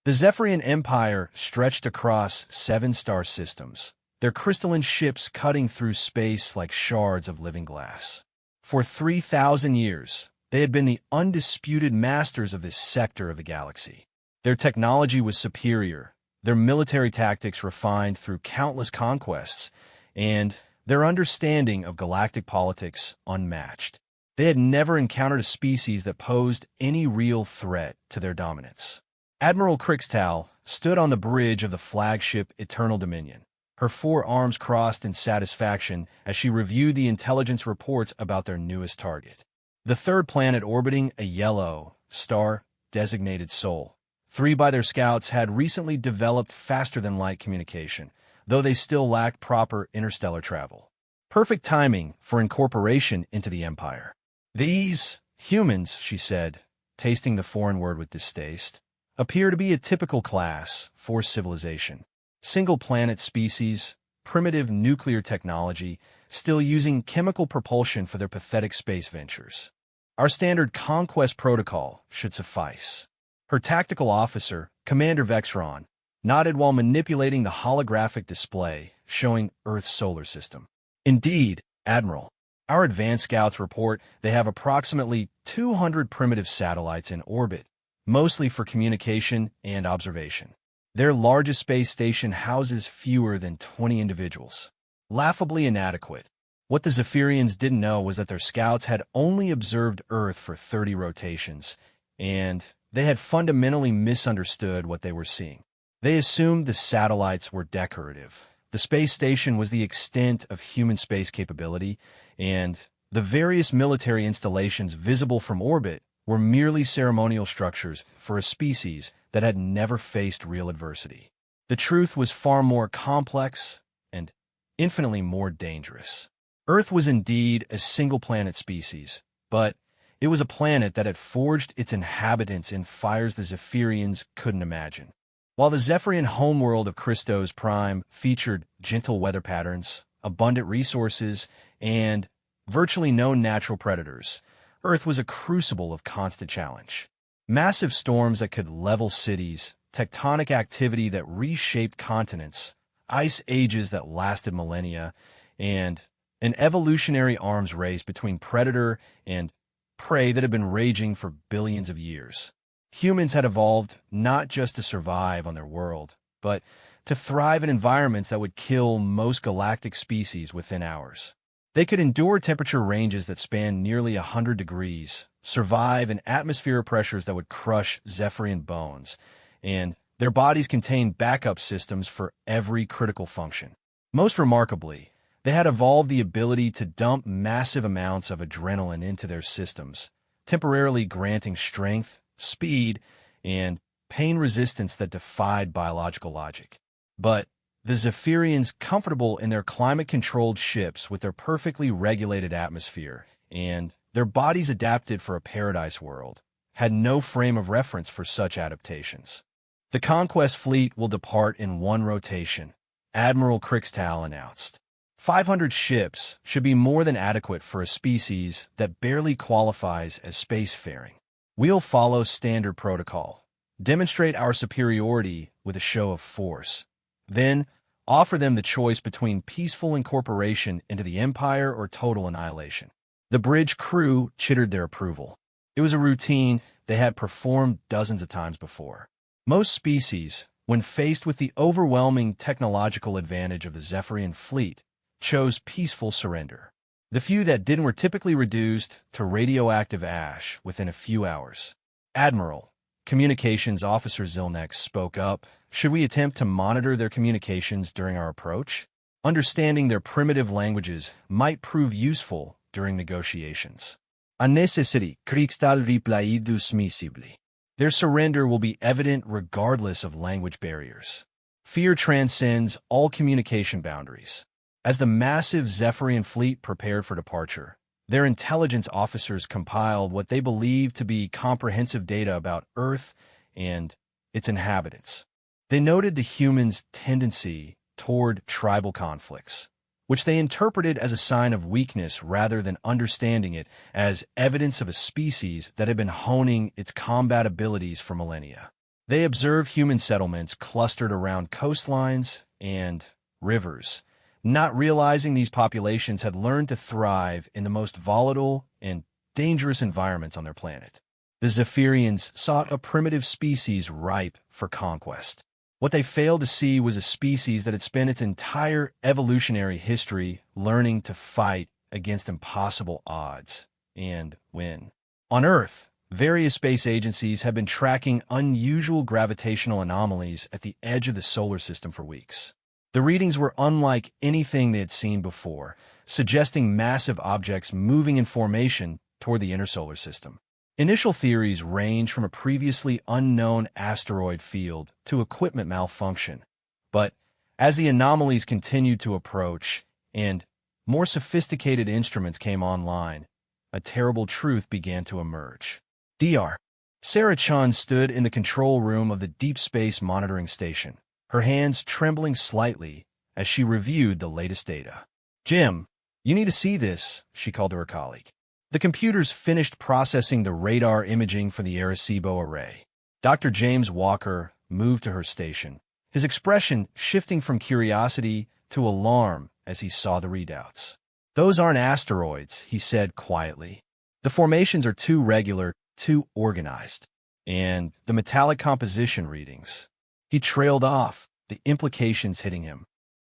The Zephyrian Empire stretched across 7 star systems, their crystalline ships cutting through space like shards of living glass. For 3,000 years, they had been the undisputed masters of this sector of the galaxy. Their technology was superior, their military tactics refined through countless conquests, and their understanding of galactic politics unmatched. They had never encountered a species that posed any real threat to their dominance. Admiral Crixtal stood on the bridge of the flagship Eternal Dominion, her 4 arms crossed in satisfaction as she reviewed the intelligence reports about their newest target. The third planet orbiting a yellow, star-designated Sol. 3 by their scouts had recently developed faster-than-light communication, though they still lacked proper interstellar travel. Perfect timing for incorporation into the Empire. These humans, she said, tasting the foreign word with distaste, appear to be a typical class for civilization. Single-planet species, primitive nuclear technology, still using chemical propulsion for their pathetic space ventures. Our standard conquest protocol should suffice. Her tactical officer, Commander Vexron, nodded while manipulating the holographic display showing Earth's solar system. Indeed, Admiral, our advanced scouts report they have approximately 200 primitive satellites in orbit, mostly for communication and observation. Their largest space station houses fewer than 20 individuals. Laughably inadequate. What the Zephyrians didn't know was that their scouts had only observed Earth for 30 rotations, and they had fundamentally misunderstood what they were seeing. They assumed the satellites were decorative. The space station was the extent of human space capability, and the various military installations visible from orbit were merely ceremonial structures for a species that had never faced real adversity. The truth was far more complex and infinitely more dangerous. Earth was indeed a single-planet species, but it was a planet that had forged its inhabitants in fires the Zephyrians couldn't imagine. While the Zephyrian homeworld of Christos Prime featured gentle weather patterns, abundant resources, and virtually no natural predators, Earth was a crucible of constant challenge. Massive storms that could level cities, tectonic activity that reshaped continents, ice ages that lasted millennia, and an evolutionary arms race between predator and prey that had been raging for billions of years. Humans had evolved not just to survive on their world, but to thrive in environments that would kill most galactic species within hours. They could endure temperature ranges that spanned nearly 100 degrees, survive in atmospheric pressures that would crush Zephyrian bones, and their bodies contained backup systems for every critical function. Most remarkably, they had evolved the ability to dump massive amounts of adrenaline into their systems, temporarily granting strength, speed, and pain resistance that defied biological logic. But the Zephyrians, comfortable in their climate-controlled ships with their perfectly regulated atmosphere and their bodies adapted for a paradise world, had no frame of reference for such adaptations. The Conquest fleet will depart in 1 rotation, Admiral Crixtal announced. 500 ships should be more than adequate for a species that barely qualifies as spacefaring. We'll follow standard protocol, demonstrate our superiority with a show of force, then offer them the choice between peaceful incorporation into the Empire or total annihilation. The bridge crew chittered their approval. It was a routine they had performed dozens of times before. Most species, when faced with the overwhelming technological advantage of the Zephyrian fleet, chose peaceful surrender. The few that didn't were typically reduced to radioactive ash within a few hours. Admiral, Communications Officer Zilnex spoke up. Should we attempt to monitor their communications during our approach? Understanding their primitive languages might prove useful during negotiations. A necessity, Crixtal replied submissibly. Their surrender will be evident regardless of language barriers. Fear transcends all communication boundaries. As the massive Zephyrian fleet prepared for departure, their intelligence officers compiled what they believed to be comprehensive data about Earth and its inhabitants. They noted the humans' tendency toward tribal conflicts, which they interpreted as a sign of weakness rather than understanding it as evidence of a species that had been honing its combat abilities for millennia. They observed human settlements clustered around coastlines and rivers, not realizing these populations had learned to thrive in the most volatile and dangerous environments on their planet. The Zephyrians sought a primitive species ripe for conquest. What they failed to see was a species that had spent its entire evolutionary history learning to fight against impossible odds and win. On Earth, various space agencies have been tracking unusual gravitational anomalies at the edge of the solar system for weeks. The readings were unlike anything they had seen before, suggesting massive objects moving in formation toward the inner solar system. Initial theories range from a previously unknown asteroid field to equipment malfunction, but as the anomalies continued to approach and more sophisticated instruments came online, a terrible truth began to emerge. Dr. Sarah Chun stood in the control room of the Deep Space Monitoring Station, her hands trembling slightly as she reviewed the latest data. "Jim, you need to see this," she called to her colleague. The computers finished processing the radar imaging for the Arecibo array. Dr. James Walker moved to her station, his expression shifting from curiosity to alarm as he saw the readouts. "Those aren't asteroids," he said quietly. "The formations are too regular, too organized. And the metallic composition readings." He trailed off, the implications hitting him.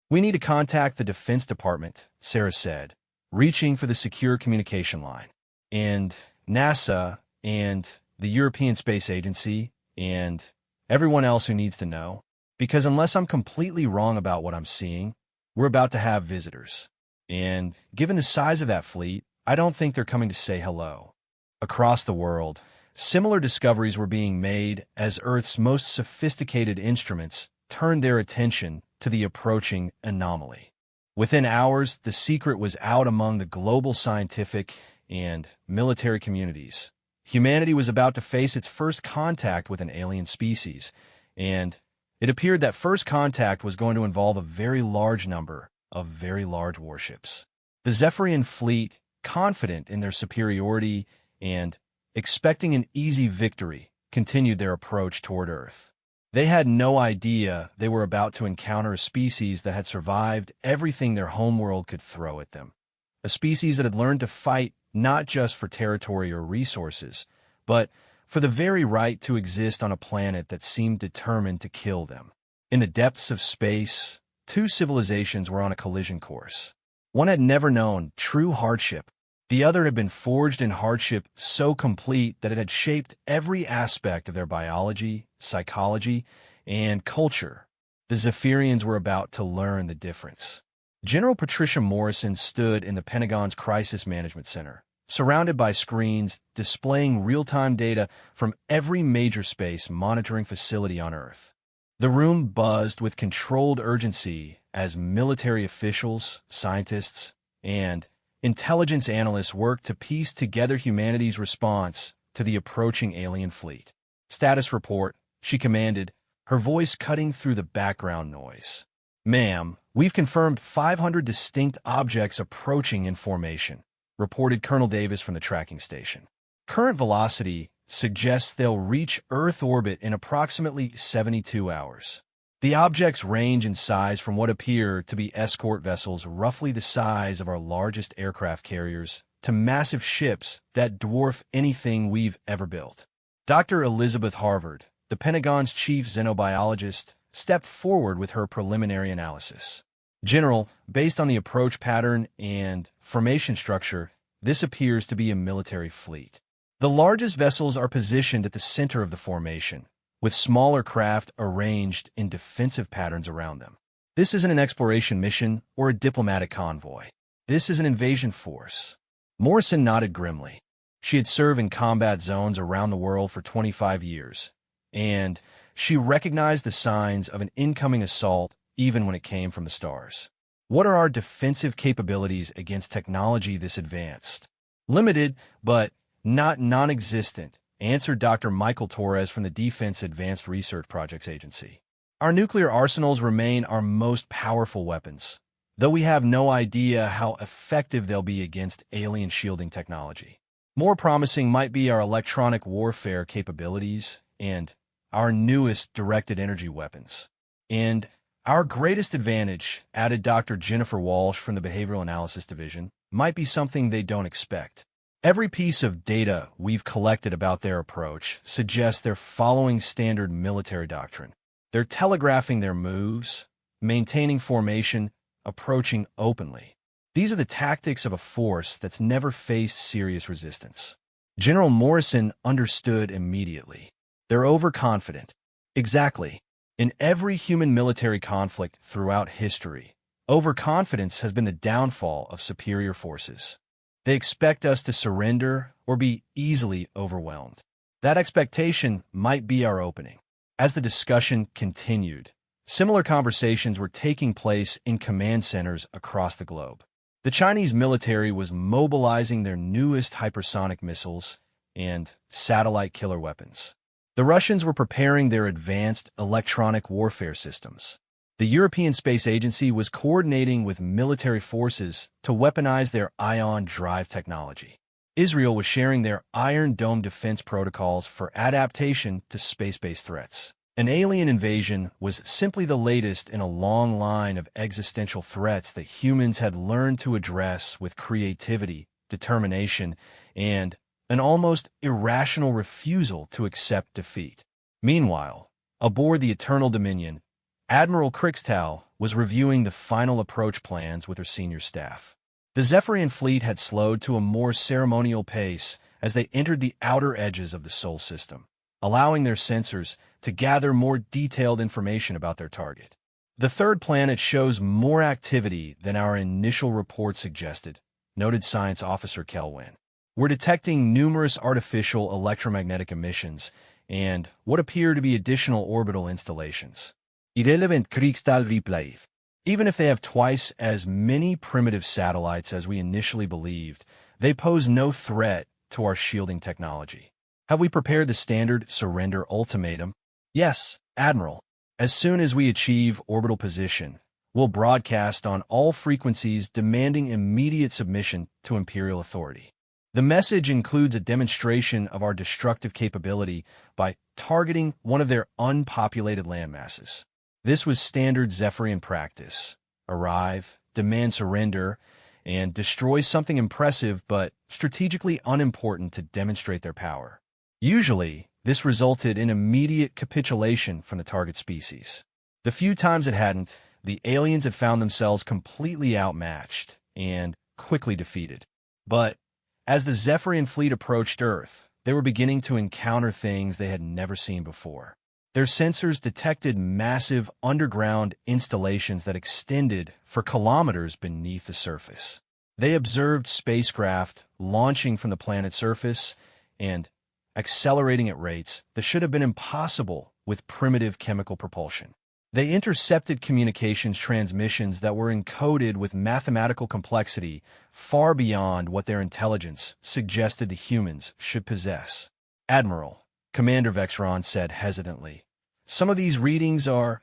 "We need to contact the Defense Department," Sarah said, reaching for the secure communication line. "And NASA, and the European Space Agency, and everyone else who needs to know. Because unless I'm completely wrong about what I'm seeing, we're about to have visitors. And given the size of that fleet, I don't think they're coming to say hello." Across the world, similar discoveries were being made as Earth's most sophisticated instruments turned their attention to the approaching anomaly. Within hours, the secret was out among the global scientific and military communities. Humanity was about to face its first contact with an alien species, and it appeared that first contact was going to involve a very large number of very large warships. The Zephyrian fleet, confident in their superiority and expecting an easy victory, continued their approach toward Earth. They had no idea they were about to encounter a species that had survived everything their homeworld could throw at them. A species that had learned to fight not just for territory or resources, but for the very right to exist on a planet that seemed determined to kill them. In the depths of space, two civilizations were on a collision course. One had never known true hardship. The other had been forged in hardship so complete that it had shaped every aspect of their biology, psychology, and culture. The Zephyrians were about to learn the difference. General Patricia Morrison stood in the Pentagon's Crisis Management Center, surrounded by screens displaying real-time data from every major space monitoring facility on Earth. The room buzzed with controlled urgency as military officials, scientists, and intelligence analysts worked to piece together humanity's response to the approaching alien fleet. "Status report," she commanded, her voice cutting through the background noise. "Ma'am, we've confirmed 500 distinct objects approaching in formation," reported Colonel Davis from the tracking station. "Current velocity suggests they'll reach Earth orbit in approximately 72 hours. The objects range in size from what appear to be escort vessels roughly the size of our largest aircraft carriers to massive ships that dwarf anything we've ever built." Dr. Elizabeth Harvard, the Pentagon's chief xenobiologist, stepped forward with her preliminary analysis. "General, based on the approach pattern and formation structure, this appears to be a military fleet. The largest vessels are positioned at the center of the formation, with smaller craft arranged in defensive patterns around them. This isn't an exploration mission or a diplomatic convoy. This is an invasion force." Morrison nodded grimly. She had served in combat zones around the world for 25 years, and she recognized the signs of an incoming assault even when it came from the stars. "What are our defensive capabilities against technology this advanced?" "Limited, but not non-existent," answered Dr. Michael Torres from the Defense Advanced Research Projects Agency. "Our nuclear arsenals remain our most powerful weapons, though we have no idea how effective they'll be against alien shielding technology. More promising might be our electronic warfare capabilities and our newest directed energy weapons. And our greatest advantage, added Dr. Jennifer Walsh from the Behavioral Analysis Division, might be something they don't expect. Every piece of data we've collected about their approach suggests they're following standard military doctrine. They're telegraphing their moves, maintaining formation, approaching openly. These are the tactics of a force that's never faced serious resistance. General Morrison understood immediately. They're overconfident. Exactly. In every human military conflict throughout history, overconfidence has been the downfall of superior forces. They expect us to surrender or be easily overwhelmed. That expectation might be our opening. As the discussion continued, similar conversations were taking place in command centers across the globe. The Chinese military was mobilizing their newest hypersonic missiles and satellite killer weapons. The Russians were preparing their advanced electronic warfare systems. The European Space Agency was coordinating with military forces to weaponize their ion drive technology. Israel was sharing their Iron Dome defense protocols for adaptation to space-based threats. An alien invasion was simply the latest in a long line of existential threats that humans had learned to address with creativity, determination, and an almost irrational refusal to accept defeat. Meanwhile, aboard the Eternal Dominion, Admiral Kriegstau was reviewing the final approach plans with her senior staff. The Zephyrian fleet had slowed to a more ceremonial pace as they entered the outer edges of the Sol system, allowing their sensors to gather more detailed information about their target. The third planet shows more activity than our initial report suggested, noted Science Officer Kelwin. We're detecting numerous artificial electromagnetic emissions and what appear to be additional orbital installations. Irrelevant Kriegstall replied. Even if they have twice as many primitive satellites as we initially believed, they pose no threat to our shielding technology. Have we prepared the standard surrender ultimatum? Yes, Admiral. As soon as we achieve orbital position, we'll broadcast on all frequencies demanding immediate submission to Imperial authority. The message includes a demonstration of our destructive capability by targeting one of their unpopulated landmasses. This was standard Zephyrian practice. Arrive, demand surrender, and destroy something impressive but strategically unimportant to demonstrate their power. Usually, this resulted in immediate capitulation from the target species. The few times it hadn't, the aliens had found themselves completely outmatched and quickly defeated. But as the Zephyrian fleet approached Earth, they were beginning to encounter things they had never seen before. Their sensors detected massive underground installations that extended for kilometers beneath the surface. They observed spacecraft launching from the planet's surface and accelerating at rates that should have been impossible with primitive chemical propulsion. They intercepted communications transmissions that were encoded with mathematical complexity far beyond what their intelligence suggested the humans should possess. Admiral, Commander Vexron said hesitantly, some of these readings are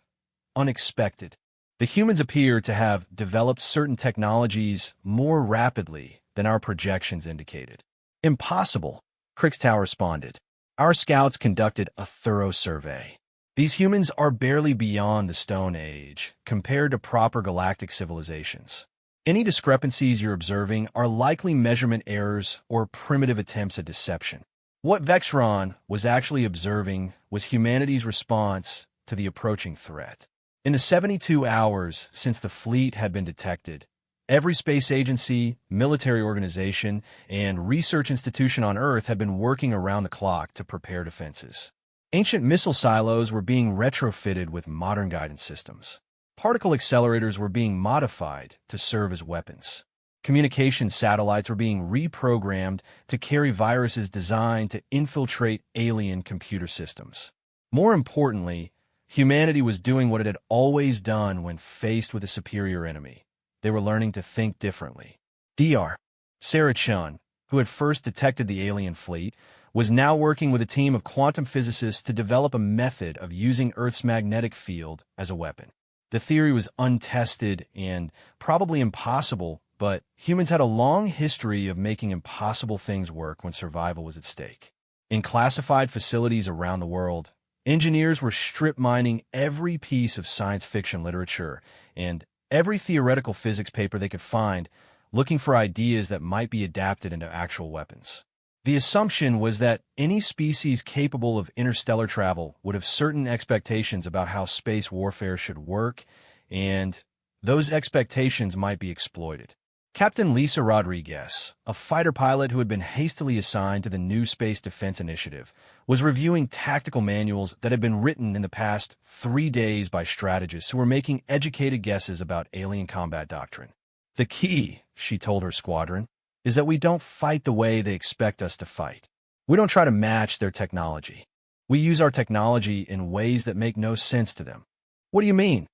unexpected. The humans appear to have developed certain technologies more rapidly than our projections indicated. Impossible, Kriegstau responded. Our scouts conducted a thorough survey. These humans are barely beyond the Stone Age compared to proper galactic civilizations. Any discrepancies you're observing are likely measurement errors or primitive attempts at deception. What Vexron was actually observing was humanity's response to the approaching threat. In the 72 hours since the fleet had been detected, every space agency, military organization, and research institution on Earth had been working around the clock to prepare defenses. Ancient missile silos were being retrofitted with modern guidance systems. Particle accelerators were being modified to serve as weapons. Communication satellites were being reprogrammed to carry viruses designed to infiltrate alien computer systems. More importantly, humanity was doing what it had always done when faced with a superior enemy. They were learning to think differently. Dr. Sarah Chun, who had first detected the alien fleet, was now working with a team of quantum physicists to develop a method of using Earth's magnetic field as a weapon. The theory was untested and probably impossible, but humans had a long history of making impossible things work when survival was at stake. In classified facilities around the world, Engineers were strip mining every piece of science fiction literature and every theoretical physics paper they could find, looking for ideas that might be adapted into actual weapons. The assumption was that any species capable of interstellar travel would have certain expectations about how space warfare should work, and those expectations might be exploited. Captain Lisa Rodriguez, a fighter pilot who had been hastily assigned to the new Space Defense Initiative, was reviewing tactical manuals that had been written in the past 3 days by strategists who were making educated guesses about alien combat doctrine. The key, she told her squadron, is that we don't fight the way they expect us to fight. We don't try to match their technology. We use our technology in ways that make no sense to them. What do you mean?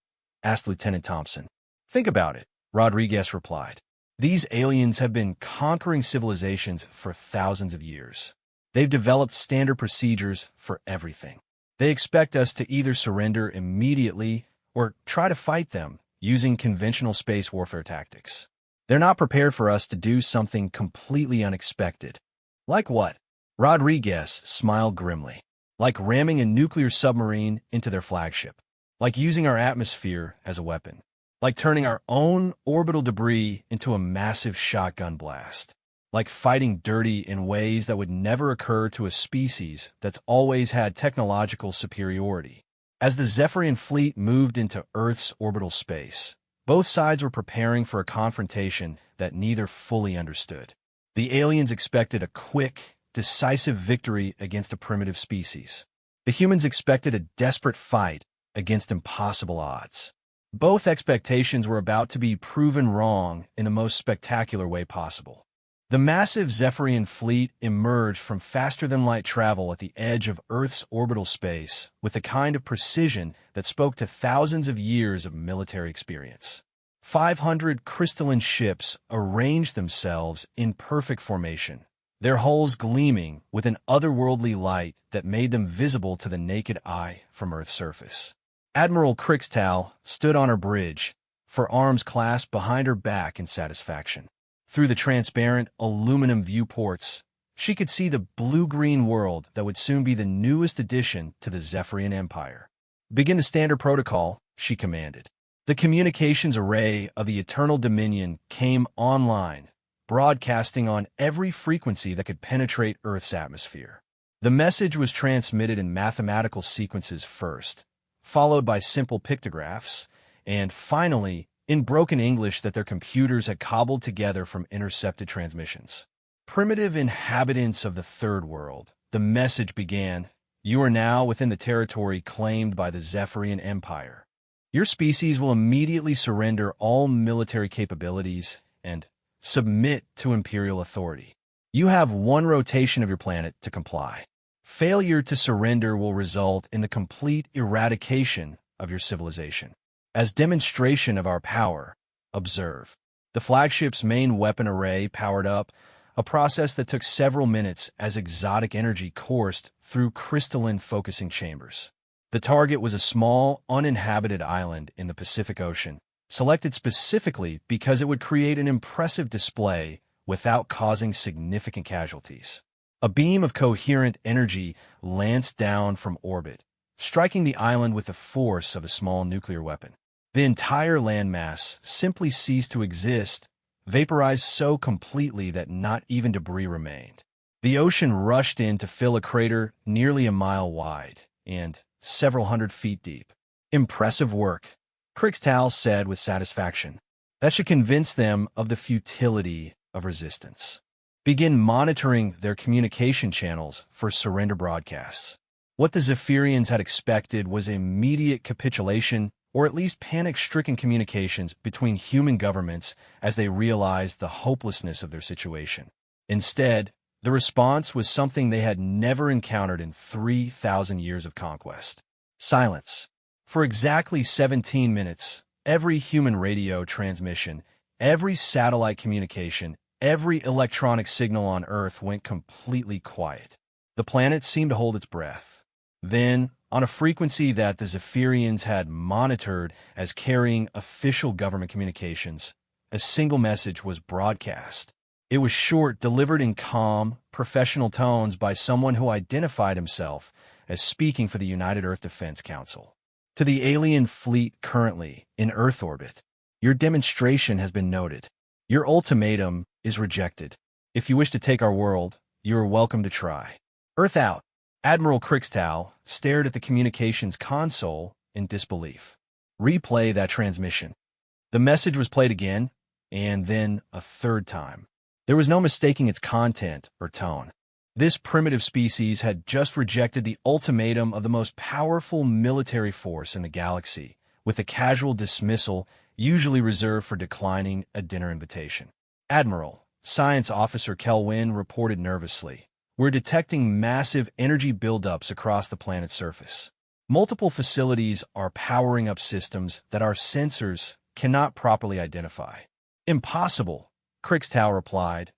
Asked Lieutenant Thompson. Think about it, Rodriguez replied. These aliens have been conquering civilizations for thousands of years. They've developed standard procedures for everything. They expect us to either surrender immediately or try to fight them using conventional space warfare tactics. They're not prepared for us to do something completely unexpected. Like what? Rodriguez smiled grimly. Like ramming a nuclear submarine into their flagship. Like using our atmosphere as a weapon. Like turning our own orbital debris into a massive shotgun blast. Like fighting dirty in ways that would never occur to a species that's always had technological superiority. As the Zephyrian fleet moved into Earth's orbital space, both sides were preparing for a confrontation that neither fully understood. The aliens expected a quick, decisive victory against a primitive species. The humans expected a desperate fight against impossible odds. Both expectations were about to be proven wrong in the most spectacular way possible. The massive Zephyrian fleet emerged from faster-than-light travel at the edge of Earth's orbital space with the kind of precision that spoke to thousands of years of military experience. 500 crystalline ships arranged themselves in perfect formation, their hulls gleaming with an otherworldly light that made them visible to the naked eye from Earth's surface. Admiral Krixtal stood on her bridge, her arms clasped behind her back in satisfaction. Through the transparent aluminum viewports, she could see the blue-green world that would soon be the newest addition to the Zephyrian Empire. Begin the standard protocol, she commanded. The communications array of the Eternal Dominion came online, broadcasting on every frequency that could penetrate Earth's atmosphere. The message was transmitted in mathematical sequences first, followed by simple pictographs, and finally, in broken English that their computers had cobbled together from intercepted transmissions. Primitive inhabitants of the Third World, the message began, you are now within the territory claimed by the Zephyrian Empire. Your species will immediately surrender all military capabilities and submit to imperial authority. You have 1 rotation of your planet to comply. Failure to surrender will result in the complete eradication of your civilization. As demonstration of our power, observe. The flagship's main weapon array powered up, a process that took several minutes as exotic energy coursed through crystalline focusing chambers. The target was a small, uninhabited island in the Pacific Ocean, selected specifically because it would create an impressive display without causing significant casualties. A beam of coherent energy lanced down from orbit, striking the island with the force of a small nuclear weapon. The entire landmass simply ceased to exist, vaporized so completely that not even debris remained. The ocean rushed in to fill a crater nearly a mile wide and several hundred feet deep. Impressive work, Krixtal said with satisfaction. That should convince them of the futility of resistance. Begin monitoring their communication channels for surrender broadcasts. What the Zephyrians had expected was immediate capitulation or at least panic-stricken communications between human governments as they realized the hopelessness of their situation. Instead, the response was something they had never encountered in 3,000 years of conquest. Silence. For exactly 17 minutes, every human radio transmission, every satellite communication, every electronic signal on Earth went completely quiet. The planet seemed to hold its breath. Then, on a frequency that the Zephyrians had monitored as carrying official government communications, a single message was broadcast. It was short, delivered in calm, professional tones by someone who identified himself as speaking for the United Earth Defense Council. To the alien fleet currently in Earth orbit, your demonstration has been noted. Your ultimatum is rejected. If you wish to take our world, you are welcome to try. Earth out. Admiral Crixtal stared at the communications console in disbelief. Replay that transmission. The message was played again, and then a third time. There was no mistaking its content or tone. This primitive species had just rejected the ultimatum of the most powerful military force in the galaxy, with a casual dismissal usually reserved for declining a dinner invitation. Admiral, Science Officer Kelwin reported nervously. We're detecting massive energy buildups across the planet's surface. Multiple facilities are powering up systems that our sensors cannot properly identify. Impossible, Crixtal replied,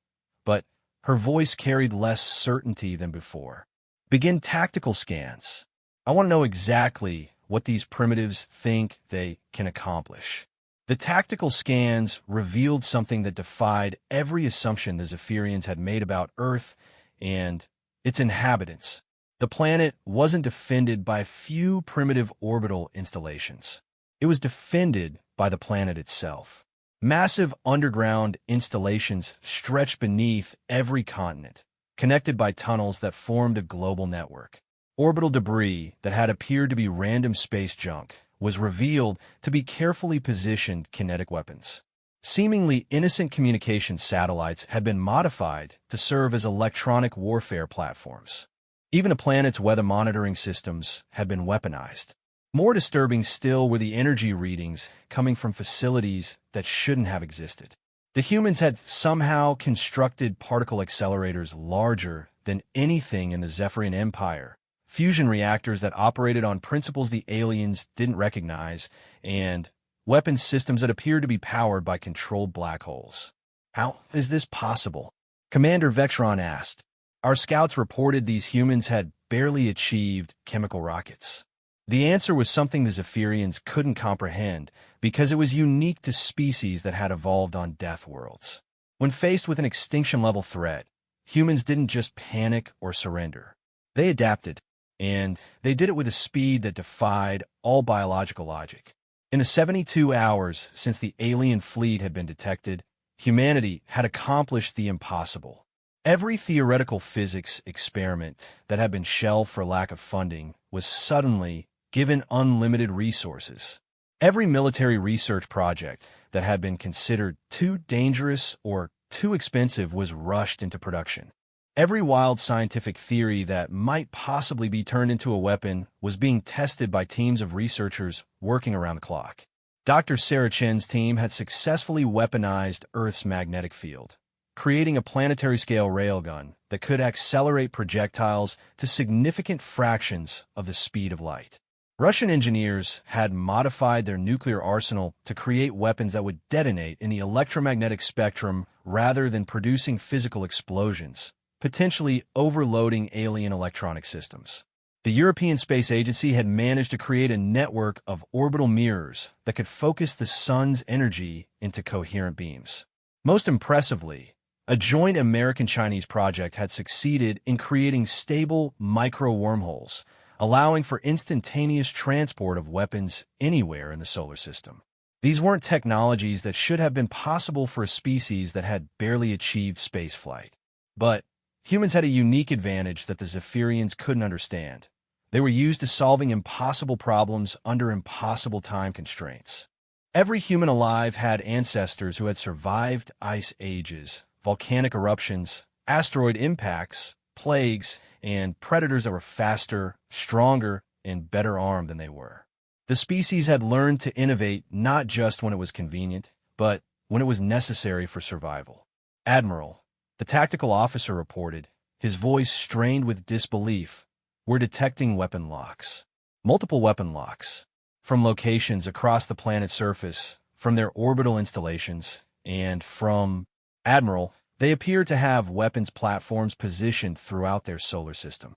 but her voice carried less certainty than before. Begin tactical scans. I want to know exactly what these primitives think they can accomplish. The tactical scans revealed something that defied every assumption the Zephyrians had made about Earth and its inhabitants. The planet wasn't defended by a few primitive orbital installations. It was defended by the planet itself. Massive underground installations stretched beneath every continent, connected by tunnels that formed a global network. Orbital debris that had appeared to be random space junk was revealed to be carefully positioned kinetic weapons. Seemingly innocent communication satellites had been modified to serve as electronic warfare platforms. Even a planet's weather monitoring systems had been weaponized. More disturbing still were the energy readings coming from facilities that shouldn't have existed. The humans had somehow constructed particle accelerators larger than anything in the Zephyrian Empire, fusion reactors that operated on principles the aliens didn't recognize, and weapons systems that appeared to be powered by controlled black holes. How is this possible? Commander Vectron asked. Our scouts reported these humans had barely achieved chemical rockets. The answer was something the Zephyrians couldn't comprehend because it was unique to species that had evolved on Deathworlds. When faced with an extinction-level threat, humans didn't just panic or surrender. They adapted, and they did it with a speed that defied all biological logic. In the 72 hours since the alien fleet had been detected, humanity had accomplished the impossible. Every theoretical physics experiment that had been shelved for lack of funding was suddenly given unlimited resources. Every military research project that had been considered too dangerous or too expensive was rushed into production. Every wild scientific theory that might possibly be turned into a weapon was being tested by teams of researchers working around the clock. Dr. Sarah Chen's team had successfully weaponized Earth's magnetic field, creating a planetary-scale railgun that could accelerate projectiles to significant fractions of the speed of light. Russian engineers had modified their nuclear arsenal to create weapons that would detonate in the electromagnetic spectrum rather than producing physical explosions, potentially overloading alien electronic systems. The European Space Agency had managed to create a network of orbital mirrors that could focus the sun's energy into coherent beams. Most impressively, a joint American-Chinese project had succeeded in creating stable micro-wormholes, allowing for instantaneous transport of weapons anywhere in the solar system. These weren't technologies that should have been possible for a species that had barely achieved spaceflight. But humans had a unique advantage that the Zephyrians couldn't understand. They were used to solving impossible problems under impossible time constraints. Every human alive had ancestors who had survived ice ages, volcanic eruptions, asteroid impacts, plagues, and predators that were faster, stronger, and better armed than they were. The species had learned to innovate not just when it was convenient, but when it was necessary for survival. Admiral, the tactical officer reported, his voice strained with disbelief, we're detecting weapon locks. Multiple weapon locks. From locations across the planet's surface, from their orbital installations, and from... Admiral, they appear to have weapons platforms positioned throughout their solar system.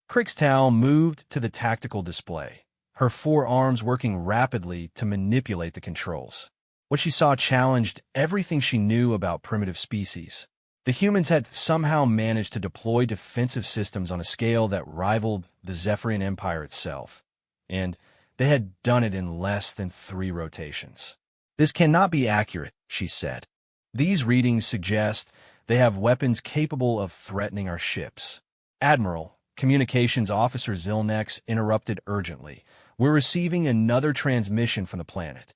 Crixtal moved to the tactical display, her four arms working rapidly to manipulate the controls. What she saw challenged everything she knew about primitive species. The humans had somehow managed to deploy defensive systems on a scale that rivaled the Zephyrian Empire itself, and they had done it in less than 3 rotations. This cannot be accurate, she said. These readings suggest they have weapons capable of threatening our ships. Admiral, Communications Officer Zilnex interrupted urgently. We're receiving another transmission from the planet.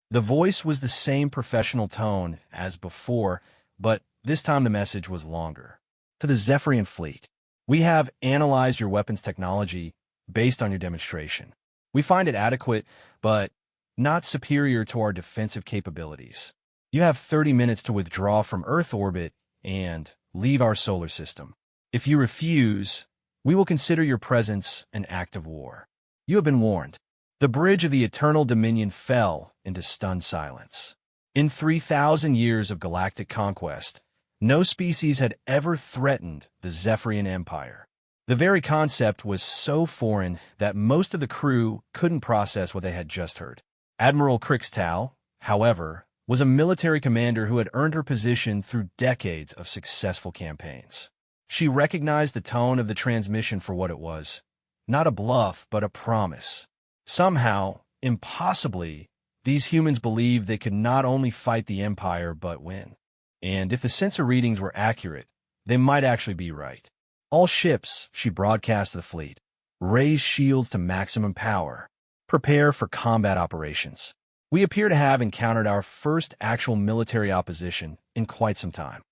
The voice was the same professional tone as before, but this time the message was longer. To the Zephyrian fleet, we have analyzed your weapons technology based on your demonstration. We find it adequate, but not superior to our defensive capabilities. You have 30 minutes to withdraw from Earth orbit and leave our solar system. If you refuse, we will consider your presence an act of war. You have been warned. The bridge of the Eternal Dominion fell into stunned silence. In 3,000 years of galactic conquest, no species had ever threatened the Zephyrian Empire. The very concept was so foreign that most of the crew couldn't process what they had just heard. Admiral Crixtal, however, was a military commander who had earned her position through decades of successful campaigns. She recognized the tone of the transmission for what it was, not a bluff, but a promise. Somehow, impossibly, these humans believed they could not only fight the Empire, but win. And if the sensor readings were accurate, they might actually be right. All ships, she broadcast to the fleet, raise shields to maximum power. Prepare for combat operations. We appear to have encountered our first actual military opposition in quite some time.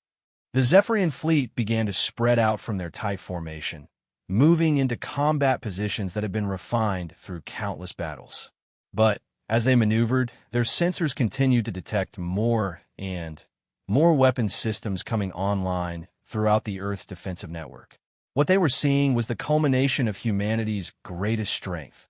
The Zephyrian fleet began to spread out from their tight formation, moving into combat positions that had been refined through countless battles. But as they maneuvered, their sensors continued to detect more and more weapon systems coming online throughout the Earth's defensive network. What they were seeing was the culmination of humanity's greatest strength,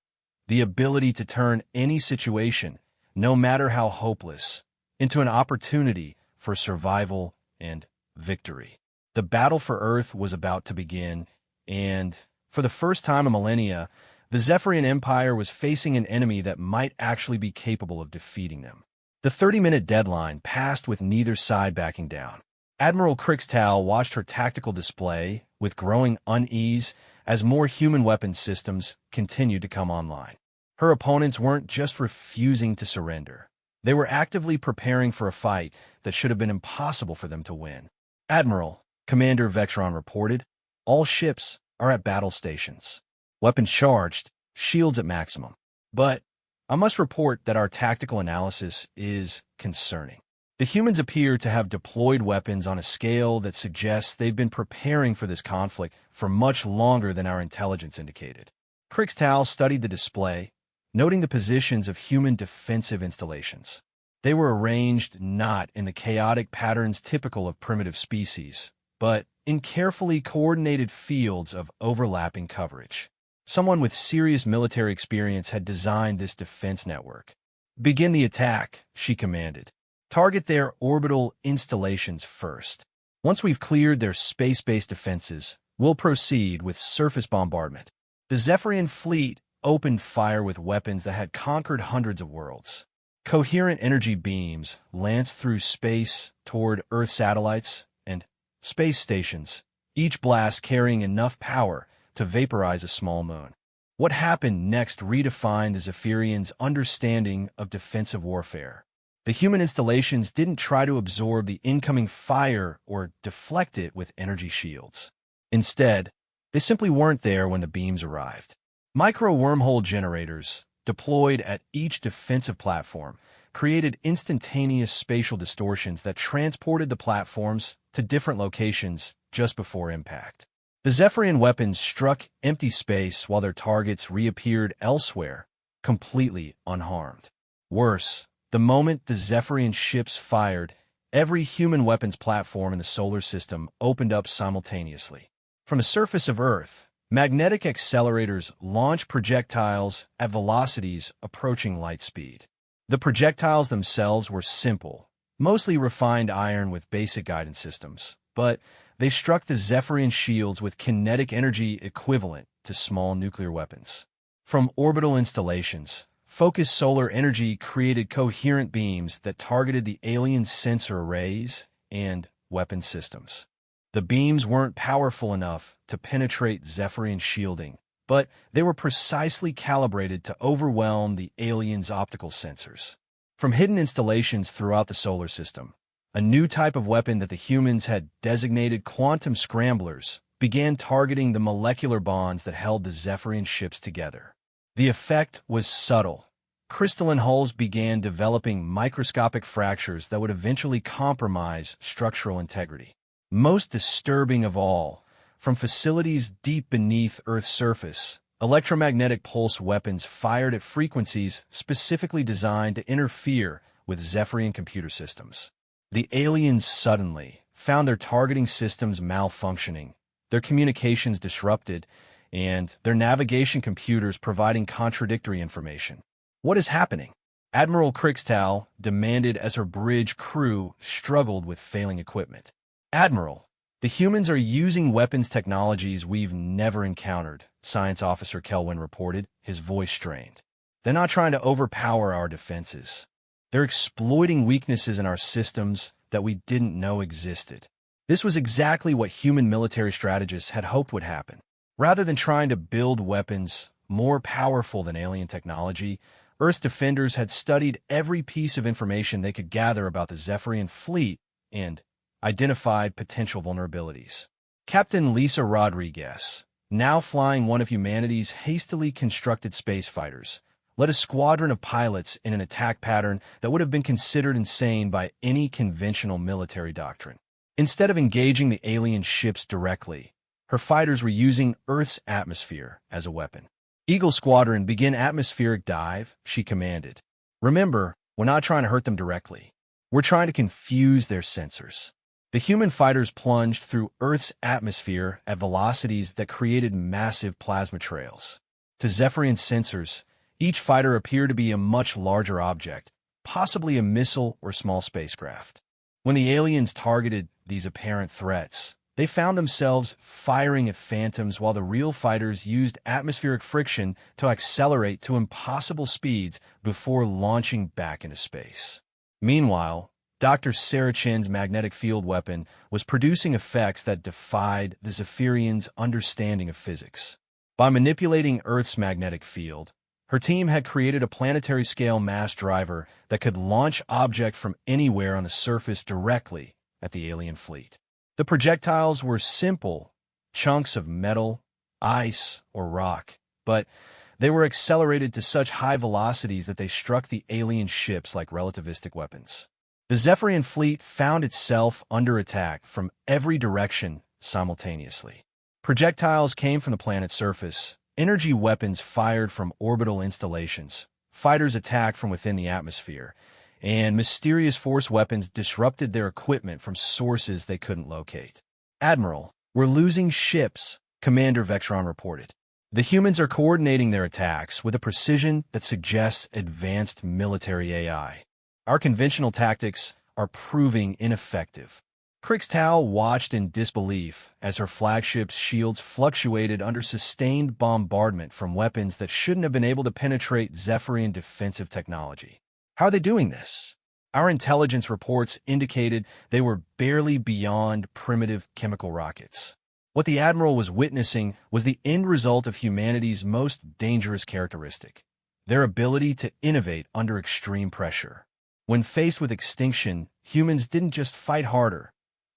the ability to turn any situation, no matter how hopeless, into an opportunity for survival and victory. The battle for Earth was about to begin, and for the first time in millennia, the Zephyrian Empire was facing an enemy that might actually be capable of defeating them. The 30-minute deadline passed with neither side backing down. Admiral Crixtal watched her tactical display with growing unease as more human weapons systems continued to come online. Her opponents weren't just refusing to surrender. They were actively preparing for a fight that should have been impossible for them to win. Admiral, Commander Vexron reported, all ships are at battle stations. Weapons charged, shields at maximum. But I must report that our tactical analysis is concerning. The humans appear to have deployed weapons on a scale that suggests they've been preparing for this conflict for much longer than our intelligence indicated. Crixtal studied the display, noting the positions of human defensive installations. They were arranged not in the chaotic patterns typical of primitive species, but in carefully coordinated fields of overlapping coverage. Someone with serious military experience had designed this defense network. Begin the attack, she commanded. Target their orbital installations first. Once we've cleared their space-based defenses, we'll proceed with surface bombardment. The Zephyrian fleet opened fire with weapons that had conquered hundreds of worlds. Coherent energy beams lanced through space toward Earth satellites and space stations, each blast carrying enough power to vaporize a small moon. What happened next redefined the Zephyrians' understanding of defensive warfare. The human installations didn't try to absorb the incoming fire or deflect it with energy shields. Instead, they simply weren't there when the beams arrived. Micro-wormhole generators, deployed at each defensive platform, created instantaneous spatial distortions that transported the platforms to different locations just before impact. The Zephyrian weapons struck empty space while their targets reappeared elsewhere, completely unharmed. Worse, the moment the Zephyrian ships fired, every human weapons platform in the solar system opened up simultaneously. From the surface of Earth, magnetic accelerators launched projectiles at velocities approaching light speed. The projectiles themselves were simple, mostly refined iron with basic guidance systems, but they struck the Zephyrian shields with kinetic energy equivalent to small nuclear weapons. From orbital installations, focused solar energy created coherent beams that targeted the alien sensor arrays and weapon systems. The beams weren't powerful enough to penetrate Zephyrian shielding, but they were precisely calibrated to overwhelm the aliens' optical sensors. From hidden installations throughout the solar system, a new type of weapon that the humans had designated quantum scramblers began targeting the molecular bonds that held the Zephyrian ships together. The effect was subtle. Crystalline hulls began developing microscopic fractures that would eventually compromise structural integrity. Most disturbing of all, from facilities deep beneath Earth's surface, electromagnetic pulse weapons fired at frequencies specifically designed to interfere with Zephyrian computer systems. The aliens suddenly found their targeting systems malfunctioning, their communications disrupted, and their navigation computers providing contradictory information. What is happening? Admiral Krixtal demanded as her bridge crew struggled with failing equipment. Admiral, the humans are using weapons technologies we've never encountered, Science Officer Kelwin reported, his voice strained. They're not trying to overpower our defenses. They're exploiting weaknesses in our systems that we didn't know existed. This was exactly what human military strategists had hoped would happen. Rather than trying to build weapons more powerful than alien technology, Earth's defenders had studied every piece of information they could gather about the Zephyrian fleet and identified potential vulnerabilities. Captain Lisa Rodriguez, now flying one of humanity's hastily constructed space fighters, led a squadron of pilots in an attack pattern that would have been considered insane by any conventional military doctrine. Instead of engaging the alien ships directly, her fighters were using Earth's atmosphere as a weapon. Eagle Squadron, begin atmospheric dive, she commanded. Remember, we're not trying to hurt them directly. We're trying to confuse their sensors. The human fighters plunged through Earth's atmosphere at velocities that created massive plasma trails. To Zephyrian sensors, each fighter appeared to be a much larger object, possibly a missile or small spacecraft. When the aliens targeted these apparent threats, they found themselves firing at phantoms while the real fighters used atmospheric friction to accelerate to impossible speeds before launching back into space. Meanwhile, Dr. Sarachin's magnetic field weapon was producing effects that defied the Zephyrians' understanding of physics. By manipulating Earth's magnetic field, her team had created a planetary-scale mass driver that could launch objects from anywhere on the surface directly at the alien fleet. The projectiles were simple chunks of metal, ice, or rock, but they were accelerated to such high velocities that they struck the alien ships like relativistic weapons. The Zephyrian fleet found itself under attack from every direction simultaneously. Projectiles came from the planet's surface, energy weapons fired from orbital installations, fighters attacked from within the atmosphere, and mysterious force weapons disrupted their equipment from sources they couldn't locate. Admiral, we're losing ships, Commander Vextron reported. The humans are coordinating their attacks with a precision that suggests advanced military AI. Our conventional tactics are proving ineffective. Krixtal watched in disbelief as her flagship's shields fluctuated under sustained bombardment from weapons that shouldn't have been able to penetrate Zephyrian defensive technology. How are they doing this? Our intelligence reports indicated they were barely beyond primitive chemical rockets. What the Admiral was witnessing was the end result of humanity's most dangerous characteristic, their ability to innovate under extreme pressure. When faced with extinction, humans didn't just fight harder,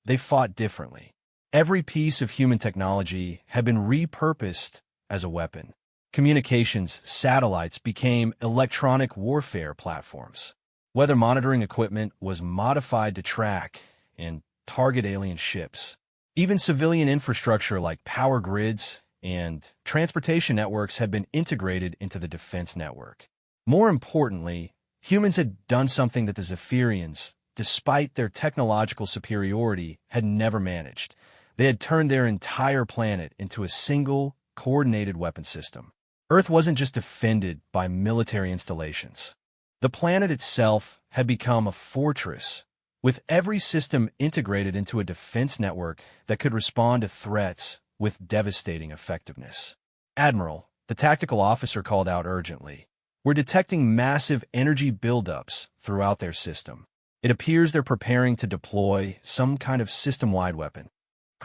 they fought differently. Every piece of human technology had been repurposed as a weapon. Communications satellites became electronic warfare platforms. Weather monitoring equipment was modified to track and target alien ships. Even civilian infrastructure like power grids and transportation networks had been integrated into the defense network. More importantly, humans had done something that the Zephyrians, despite their technological superiority, had never managed. They had turned their entire planet into a single, coordinated weapon system. Earth wasn't just defended by military installations. The planet itself had become a fortress, with every system integrated into a defense network that could respond to threats with devastating effectiveness. Admiral, the tactical officer called out urgently, we're detecting massive energy buildups throughout their system. It appears they're preparing to deploy some kind of system-wide weapon.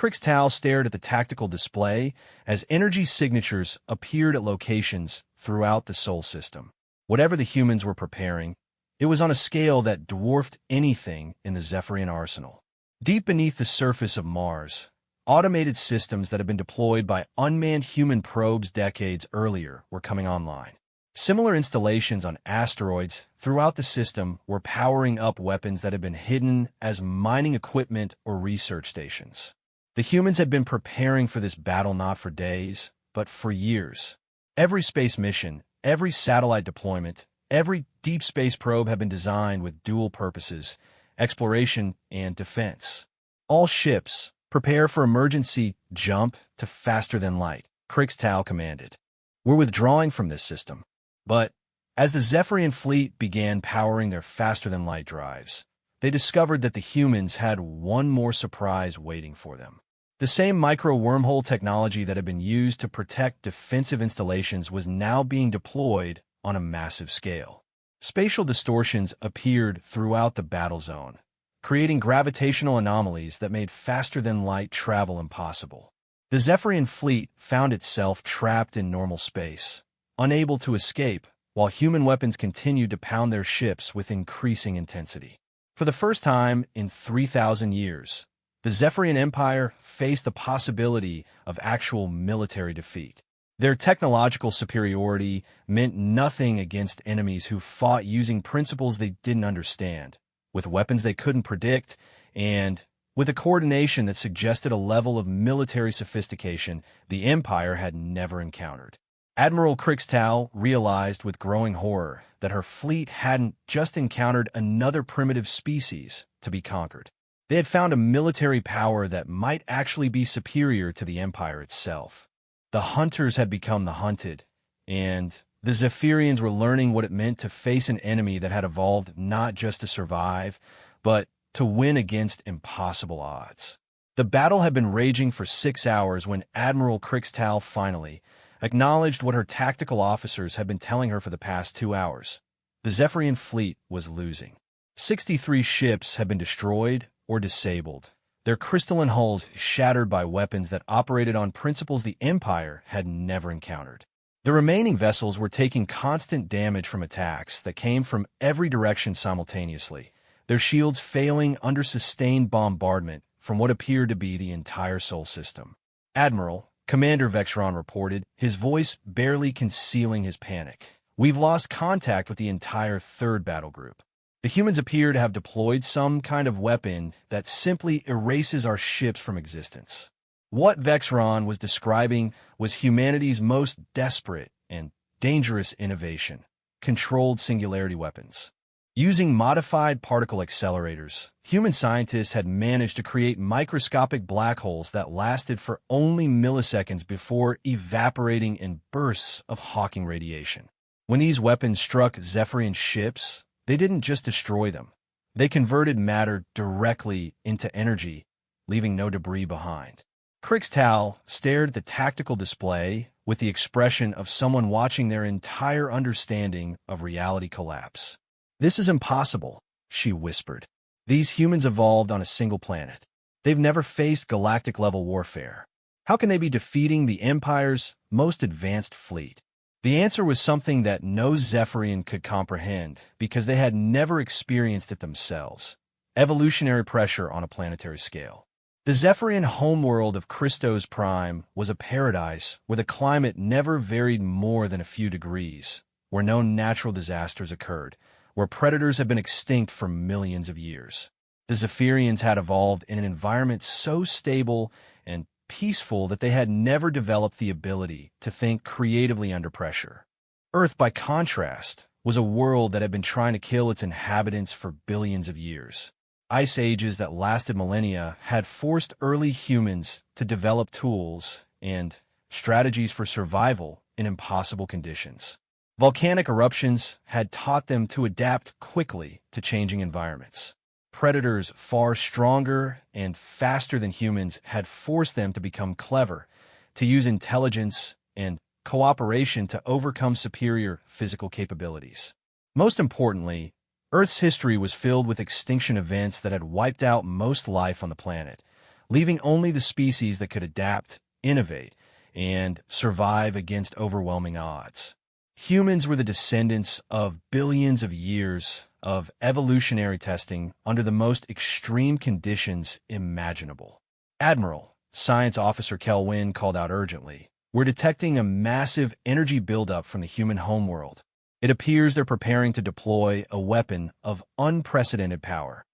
Krixtal stared at the tactical display as energy signatures appeared at locations throughout the Sol system. Whatever the humans were preparing, it was on a scale that dwarfed anything in the Zephyrian arsenal. Deep beneath the surface of Mars, automated systems that had been deployed by unmanned human probes decades earlier were coming online. Similar installations on asteroids throughout the system were powering up weapons that had been hidden as mining equipment or research stations. The humans had been preparing for this battle not for days, but for years. Every space mission, every satellite deployment, every deep space probe had been designed with dual purposes: exploration and defense. All ships, prepare for emergency jump to faster than light, Krixtal commanded. We're withdrawing from this system. But as the Zephyrian fleet began powering their faster-than-light drives, they discovered that the humans had one more surprise waiting for them. The same micro-wormhole technology that had been used to protect defensive installations was now being deployed on a massive scale. Spatial distortions appeared throughout the battle zone, creating gravitational anomalies that made faster-than-light travel impossible. The Zephyrian fleet found itself trapped in normal space, unable to escape, while human weapons continued to pound their ships with increasing intensity. For the first time in 3,000 years, the Zephyrian Empire faced the possibility of actual military defeat. Their technological superiority meant nothing against enemies who fought using principles they didn't understand, with weapons they couldn't predict, and with a coordination that suggested a level of military sophistication the Empire had never encountered. Admiral Krixtal realized with growing horror that her fleet hadn't just encountered another primitive species to be conquered. They had found a military power that might actually be superior to the Empire itself. The hunters had become the hunted, and the Zephyrians were learning what it meant to face an enemy that had evolved not just to survive, but to win against impossible odds. The battle had been raging for 6 hours when Admiral Krixtal finally acknowledged what her tactical officers had been telling her for the past 2 hours. The Zephyrian fleet was losing. 63 ships had been destroyed or disabled, their crystalline hulls shattered by weapons that operated on principles the Empire had never encountered. The remaining vessels were taking constant damage from attacks that came from every direction simultaneously, their shields failing under sustained bombardment from what appeared to be the entire Sol system. Admiral, Commander Vexron reported, his voice barely concealing his panic. We've lost contact with the entire third battle group. The humans appear to have deployed some kind of weapon that simply erases our ships from existence. What Vexron was describing was humanity's most desperate and dangerous innovation: controlled singularity weapons. Using modified particle accelerators, human scientists had managed to create microscopic black holes that lasted for only milliseconds before evaporating in bursts of Hawking radiation. When these weapons struck Zephyrian ships, they didn't just destroy them. They converted matter directly into energy, leaving no debris behind. Krixtal stared at the tactical display with the expression of someone watching their entire understanding of reality collapse. "This is impossible," she whispered. "These humans evolved on a single planet. They've never faced galactic-level warfare. How can they be defeating the Empire's most advanced fleet?" The answer was something that no Zephyrian could comprehend because they had never experienced it themselves: evolutionary pressure on a planetary scale. The Zephyrian homeworld of Christos Prime was a paradise where the climate never varied more than a few degrees, where no natural disasters occurred, where predators had been extinct for millions of years. The Zephyrians had evolved in an environment so stable and peaceful that they had never developed the ability to think creatively under pressure. Earth, by contrast, was a world that had been trying to kill its inhabitants for billions of years. Ice ages that lasted millennia had forced early humans to develop tools and strategies for survival in impossible conditions. Volcanic eruptions had taught them to adapt quickly to changing environments. Predators far stronger and faster than humans had forced them to become clever, to use intelligence and cooperation to overcome superior physical capabilities. Most importantly, Earth's history was filled with extinction events that had wiped out most life on the planet, leaving only the species that could adapt, innovate, and survive against overwhelming odds. Humans were the descendants of billions of years of evolutionary testing under the most extreme conditions imaginable. Admiral, Science Officer Kelwin called out urgently, "We're detecting a massive energy buildup from the human homeworld. It appears they're preparing to deploy a weapon of unprecedented power."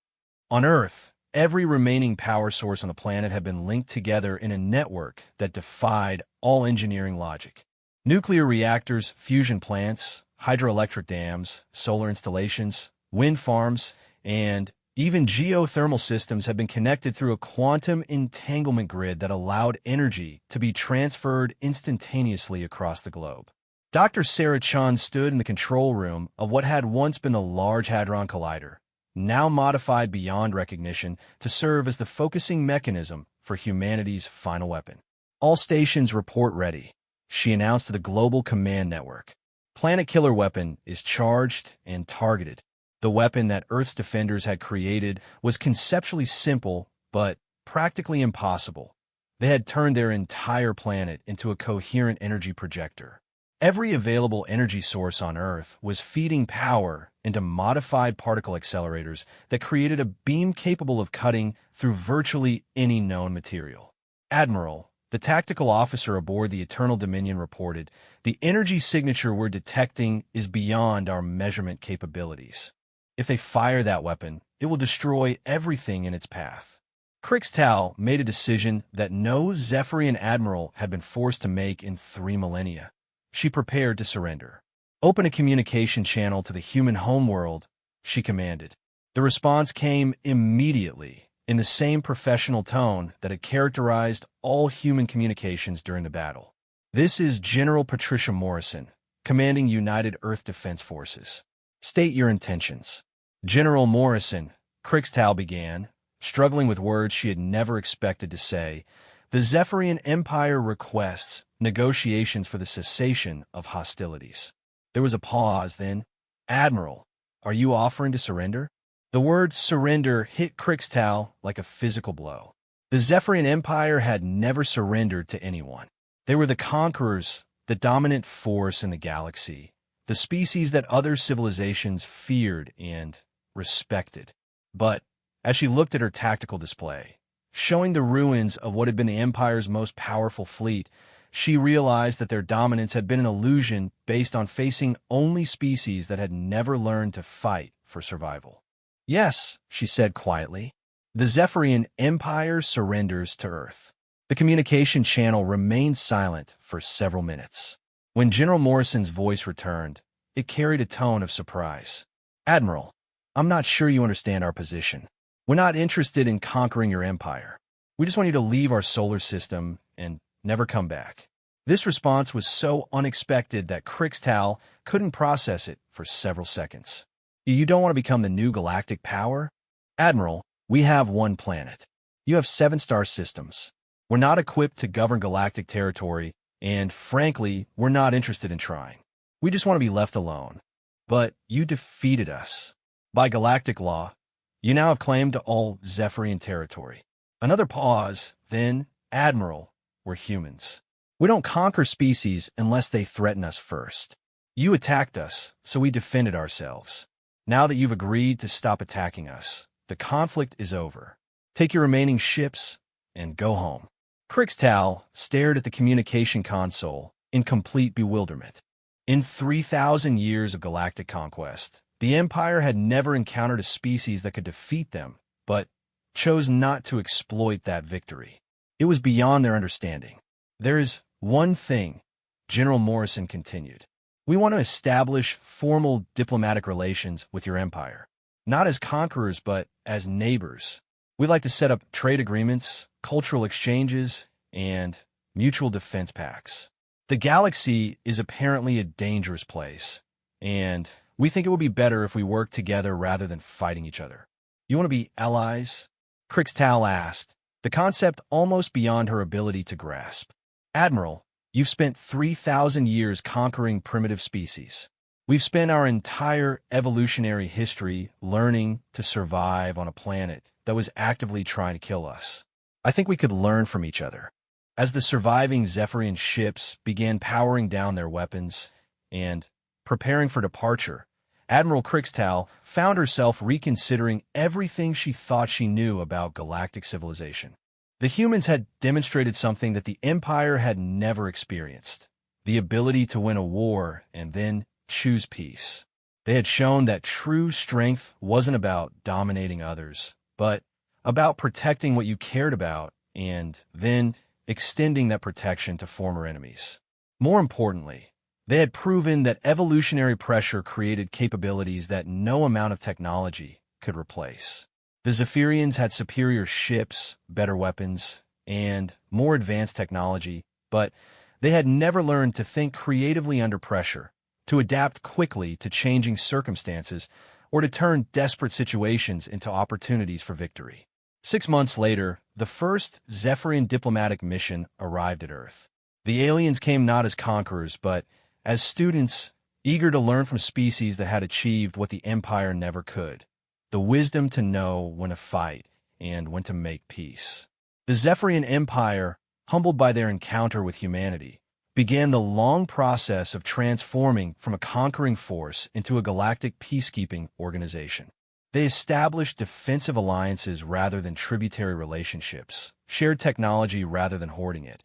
On Earth, every remaining power source on the planet had been linked together in a network that defied all engineering logic. Nuclear reactors, fusion plants, hydroelectric dams, solar installations, wind farms, and even geothermal systems had been connected through a quantum entanglement grid that allowed energy to be transferred instantaneously across the globe. Dr. Sarah Chun stood in the control room of what had once been the Large Hadron Collider, now modified beyond recognition to serve as the focusing mechanism for humanity's final weapon. "All stations report ready," she announced to the Global Command Network. "Planet Killer Weapon is charged and targeted." The weapon that Earth's defenders had created was conceptually simple, but practically impossible. They had turned their entire planet into a coherent energy projector. Every available energy source on Earth was feeding power into modified particle accelerators that created a beam capable of cutting through virtually any known material. "Admiral," the tactical officer aboard the Eternal Dominion reported, "the energy signature we're detecting is beyond our measurement capabilities. If they fire that weapon, it will destroy everything in its path." Crixtal made a decision that no Zephyrian admiral had been forced to make in 3 millennia. She prepared to surrender. "Open a communication channel to the human homeworld," she commanded. The response came immediately, in the same professional tone that had characterized all human communications during the battle. "This is General Patricia Morrison, commanding United Earth Defense Forces. State your intentions." "General Morrison," Crixtal began, struggling with words she had never expected to say, "the Zephyrian Empire requests negotiations for the cessation of hostilities." There was a pause, then, "Admiral, are you offering to surrender?" The word surrender hit Crixtal like a physical blow. The Zephyrian Empire had never surrendered to anyone. They were the conquerors, the dominant force in the galaxy, the species that other civilizations feared and respected. But as she looked at her tactical display, showing the ruins of what had been the Empire's most powerful fleet, she realized that their dominance had been an illusion based on facing only species that had never learned to fight for survival. "Yes," she said quietly. "The Zephyrian Empire surrenders to Earth." The communication channel remained silent for several minutes. When General Morrison's voice returned, it carried a tone of surprise. "Admiral, I'm not sure you understand our position. We're not interested in conquering your empire. We just want you to leave our solar system and never come back." This response was so unexpected that Crixtal couldn't process it for several seconds. "You don't want to become the new galactic power?" "Admiral, we have one planet. You have 7-star systems. We're not equipped to govern galactic territory, and frankly, we're not interested in trying. We just want to be left alone. But you defeated us. By galactic law, you now have claim to all Zephyrian territory." Another pause, then, "Admiral, we're humans. We don't conquer species unless they threaten us first. You attacked us, so we defended ourselves. Now that you've agreed to stop attacking us, the conflict is over. Take your remaining ships and go home." Crixtal stared at the communication console in complete bewilderment. In 3,000 years of galactic conquest, the Empire had never encountered a species that could defeat them, but chose not to exploit that victory. It was beyond their understanding. "There is one thing," General Morrison continued. "We want to establish formal diplomatic relations with your empire, not as conquerors but as neighbors. We'd like to set up trade agreements, cultural exchanges, and mutual defense pacts. The galaxy is apparently a dangerous place, and we think it would be better if we work together rather than fighting each other. You want to be allies?" Crixtal asked, the concept almost beyond her ability to grasp. "Admiral, you've spent 3,000 years conquering primitive species. We've spent our entire evolutionary history learning to survive on a planet that was actively trying to kill us. I think we could learn from each other. As the surviving Zephyrian ships began powering down their weapons and preparing for departure, Admiral Crixtal found herself reconsidering everything she thought she knew about galactic civilization. The humans had demonstrated something that the Empire had never experienced: the ability to win a war and then choose peace. They had shown that true strength wasn't about dominating others, but about protecting what you cared about and then extending that protection to former enemies. More importantly, they had proven that evolutionary pressure created capabilities that no amount of technology could replace. The Zephyrians had superior ships, better weapons, and more advanced technology, but they had never learned to think creatively under pressure, to adapt quickly to changing circumstances, or to turn desperate situations into opportunities for victory. 6 months later, the first Zephyrian diplomatic mission arrived at Earth. The aliens came not as conquerors, but as students eager to learn from species that had achieved what the Empire never could: the wisdom to know when to fight and when to make peace. The Zephyrian Empire, humbled by their encounter with humanity, began the long process of transforming from a conquering force into a galactic peacekeeping organization. They established defensive alliances rather than tributary relationships, shared technology rather than hoarding it,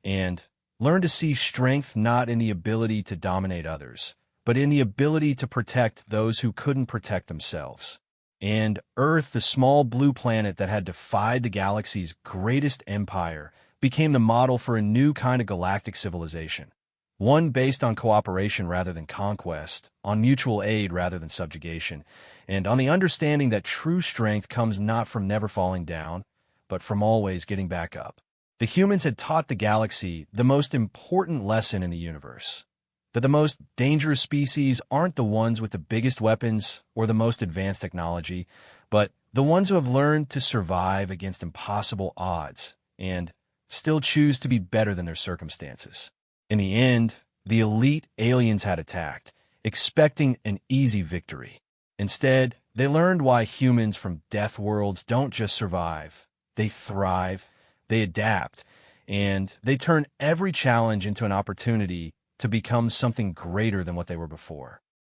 and learned to see strength not in the ability to dominate others, but in the ability to protect those who couldn't protect themselves. And Earth, the small blue planet that had defied the galaxy's greatest empire, became the model for a new kind of galactic civilization. One based on cooperation rather than conquest, on mutual aid rather than subjugation, and on the understanding that true strength comes not from never falling down, but from always getting back up. The humans had taught the galaxy the most important lesson in the universe: that the most dangerous species aren't the ones with the biggest weapons or the most advanced technology, but the ones who have learned to survive against impossible odds and still choose to be better than their circumstances. In the end, the elite aliens had attacked, expecting an easy victory. Instead, they learned why humans from Deathworlds don't just survive. They thrive, they adapt, and they turn every challenge into an opportunity to become something greater than what they were before.